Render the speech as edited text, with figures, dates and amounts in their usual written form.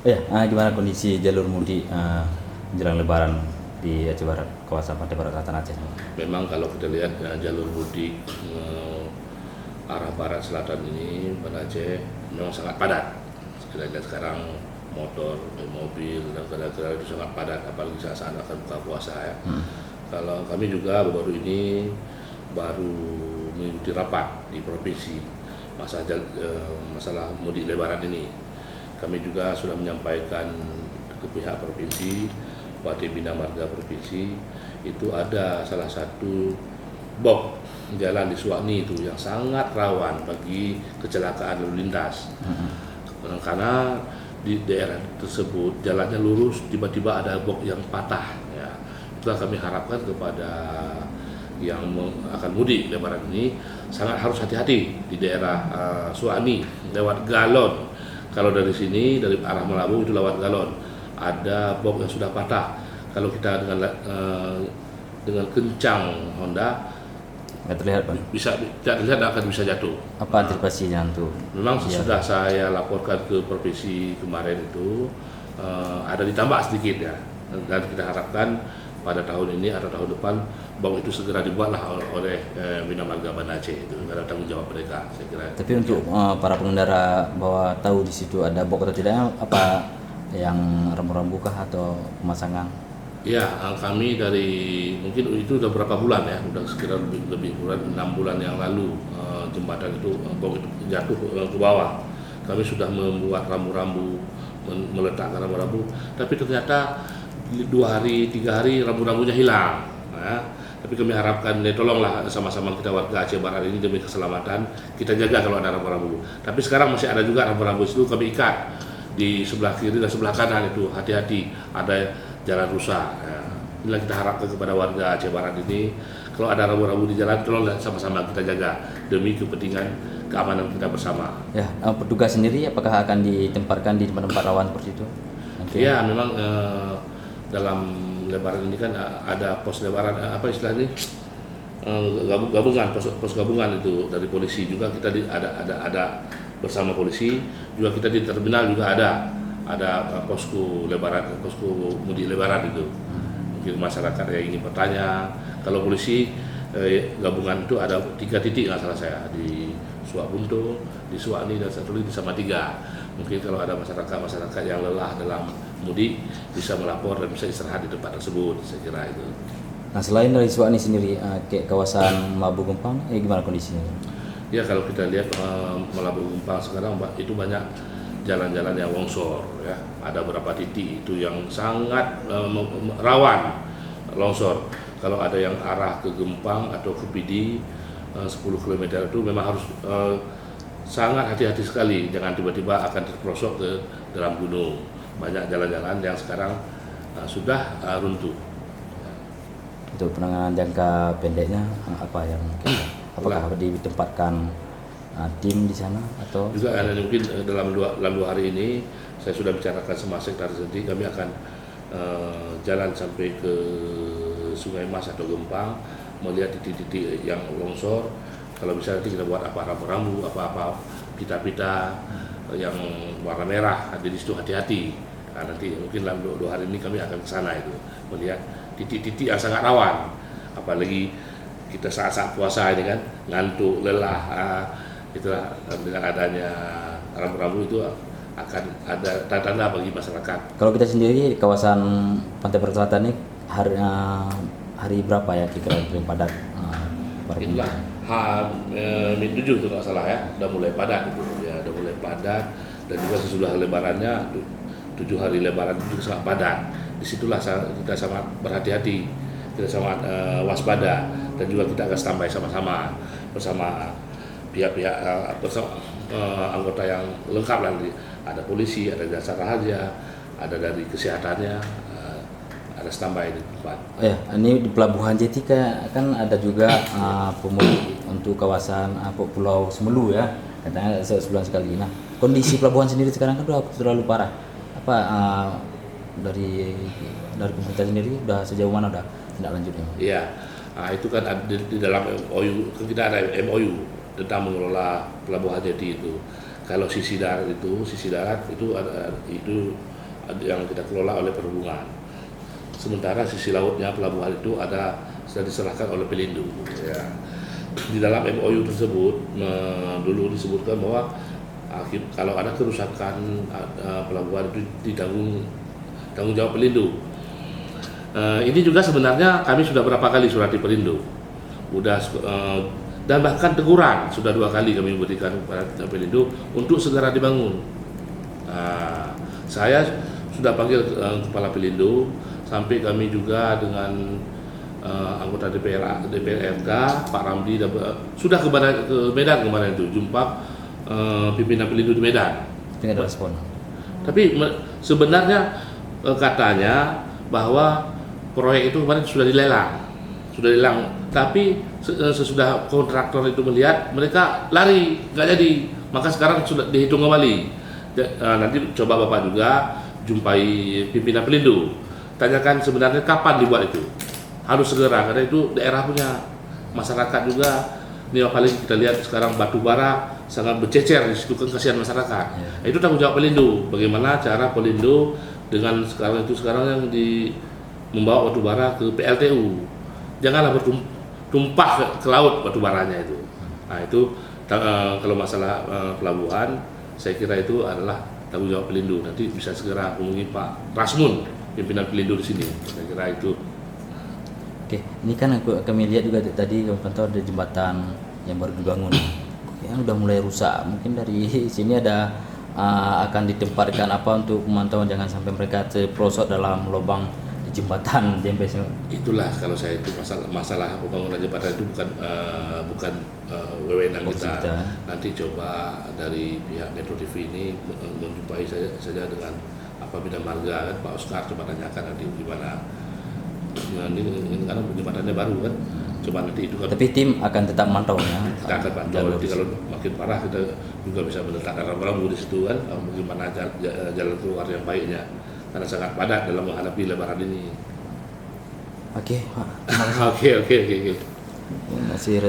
Ya, gimana kondisi jalur mudik menjelang Lebaran di Aceh Barat, kawasan Pantai Barat Selatan Aceh? Memang kalau kita lihat jalur mudik arah barat selatan ini Banda Aceh memang sangat padat. Kita lihat sekarang motor, mobil dan kendaraan itu sangat padat, apalagi saat akan buka puasa ya. Kalau kami juga baru ini mengikuti rapat di provinsi masalah mudik Lebaran ini. Kami juga sudah menyampaikan ke pihak provinsi, Bupati Bina Marga Provinsi, itu ada salah satu box jalan di Suwani itu yang sangat rawan bagi kecelakaan lalu lintas. Karena di daerah tersebut jalannya lurus, tiba-tiba ada box yang patah. Ya. Itulah kami harapkan kepada yang akan mudik Lebaran ini sangat harus hati-hati di daerah Suwani lewat Galon. Kalau dari sini, dari arah Melabu itu lewat Galon, ada box yang sudah patah. Kalau kita dengan kencang Honda, Nggak terlihat, Pak. tidak terlihat akan bisa jatuh. Apa antisipasinya untuk? Memang sudah saya laporkan ke provinsi kemarin itu, ada ditambah sedikit ya. Dan kita harapkan pada tahun ini atau tahun depan box itu segera dibuatlah oleh Bina Marga Banda Aceh, itu ada tanggung jawab mereka, saya kira. Tapi untuk para pengendara bahwa tahu di situ ada box atau tidaknya, apa yang rambu-rambu kah atau pemasangan? Ya, kami dari mungkin itu udah berapa bulan ya, udah sekitar lebih bulan 6 bulan yang lalu jembatan itu box itu jatuh ke bawah. Kami sudah membuat rambu-rambu, meletakkan rambu-rambu, tapi ternyata 2 hari 3 hari rambu-rambunya hilang. Ya. Tapi kami harapkan tolonglah sama-sama kita warga Aceh Barat ini demi keselamatan kita jaga kalau ada rambu-rambu. Tapi sekarang masih ada juga rambu-rambu itu kami ikat di sebelah kiri dan sebelah kanan itu, hati-hati ada jalan rusak. Ya. Inilah kita harapkan kepada warga Aceh Barat ini, kalau ada rambu-rambu di jalan tolong sama-sama kita jaga demi kepentingan keamanan kita bersama. Ya, petugas sendiri apakah akan ditempatkan di tempat-tempat rawan seperti itu? Ya, memang dalam Lebaran ini kan ada pos Lebaran, apa istilahnya, gabungan, pos gabungan itu dari polisi juga, kita ada bersama polisi juga, kita di terminal juga ada posko Lebaran, posko mudik Lebaran itu. Mungkin masyarakat yang ingin bertanya, kalau polisi gabungan itu ada 3 titik nggak salah saya, di Suwabuntu, di Suwani, dan satu lagi di Samatiga. Mungkin kalau ada masyarakat yang lelah dalam mudik bisa melapor dan bisa istirahat di tempat tersebut, saya kira itu. Nah, selain dari Suwani sendiri, kayak kawasan Melabu Gempang, gimana kondisinya? Ya, kalau kita lihat Melabu Gempang sekarang itu banyak jalan-jalan yang longsor ya. Ada beberapa titik itu yang sangat rawan longsor. Kalau ada yang arah ke Gempang atau ke Pidi 10 km itu memang harus sangat hati-hati sekali, jangan tiba-tiba akan terperosok ke dalam gunung. Banyak jalan-jalan yang sekarang sudah runtuh. Untuk penanganan jangka pendeknya apa yang apakah ditempatkan tim di sana atau juga mungkin dalam dua hari ini saya sudah bicarakan sama sekretaris, nanti kami akan jalan sampai ke Sungai Mas atau Gempang, melihat titik-titik yang longsor. Kalau bisa nanti kita buat apa rambu-rambu, apa pita-pita yang warna merah, ada di situ, hati-hati. Nah, nanti mungkin dalam 2 hari ini kami akan ke sana itu, melihat titik-titik yang sangat rawan. Apalagi kita saat-saat puasa ini kan, ngantuk, lelah, itulah dengan adanya rambu-rambu itu akan ada tanda-tanda bagi masyarakat. Kalau kita sendiri di kawasan Pantai Barat Selatan ini hari berapa ya kira-kira paling padat? Itulah H-7 itu nggak salah ya, udah mulai padat itu ya, udah mulai padat, dan juga sesudah Lebarannya 7 hari Lebaran itu juga sangat padat. Disitulah kita sangat berhati-hati, kita sangat waspada, dan juga kita akan standby sama-sama bersama pihak-pihak bersama anggota yang lengkap nanti, ada polisi, ada jasa raja, ada dari kesehatannya, ada standby di tempat. Oh ya, ini di Pelabuhan Jeti kan ada juga pemudik untuk kawasan Pulau Semelu ya, katanya sebulan sekali. Nah, kondisi pelabuhan sendiri sekarang kan udah terlalu parah. Apa dari pemerintah sendiri udah sejauh mana udah tindak lanjutnya? Iya, itu kan ada di dalam MOU, kita ada MOU tentang mengelola Pelabuhan Jeti itu. Kalau sisi darat itu ada yang kita kelola oleh perhubungan. Sementara sisi lautnya pelabuhan itu sudah diserahkan oleh Pelindo. Ya. Di dalam MOU tersebut dulu disebutkan bahwa kalau ada kerusakan pelabuhan itu tanggung jawab Pelindo. Ini juga sebenarnya kami sudah berapa kali surati Pelindo, dan bahkan teguran sudah 2 kali kami berikan kepada Pelindo untuk segera dibangun. Saya sudah panggil kepala Pelindo, sampai kami juga dengan anggota DPRK Pak Ramli sudah ke Medan kemarin itu jumpa pimpinan Pelindo di Medan. Tidak ada respon. Tapi sebenarnya katanya bahwa proyek itu kemarin sudah dilelang, tapi sesudah kontraktor itu melihat, mereka lari, nggak jadi, maka sekarang sudah dihitung kembali. Nanti coba Bapak juga jumpai pimpinan Pelindo, tanyakan sebenarnya kapan dibuat itu, harus segera, karena itu daerah punya masyarakat juga. Ini paling kita lihat sekarang batu bara sangat bercecer di situ, kan kasihan masyarakat. Itu tanggung jawab Pelindo, bagaimana cara Pelindo dengan sekarang yang membawa batu bara ke PLTU, janganlah bertumpah ke laut batu baranya itu. Nah itu kalau masalah pelabuhan, saya kira itu adalah tanggung jawab Pelindo. Nanti bisa segera hubungi Pak Rasmun, pimpinan Pelindo di sini. Saya kira itu. Oke, ini kan kami lihat juga tadi kami pantau ada jembatan yang baru dibangun, yang udah mulai rusak. Mungkin dari sini ada akan ditempatkan apa untuk pemantauan, jangan sampai mereka terperosok dalam lubang di jembatan JMPS. Itulah kalau saya itu masalah pembangunan jembatan itu bukan wewenang kita. Nanti coba dari pihak Metro TV ini menjumpai saja dengan Bidang Marga, kan Pak Oscar, coba tanyakan nanti gimana. Ini karena jembatannya baru kan, coba nanti itu kan. Tapi tim akan tetap mantau ya. Kita akan pantau. Nanti kalau makin parah kita juga bisa meletakkan rambu-rambu di situ kan, bagaimana jalan keluar yang baiknya, karena sangat padat dalam menghadapi Lebaran ini. Oke, Pak. Oke. Masih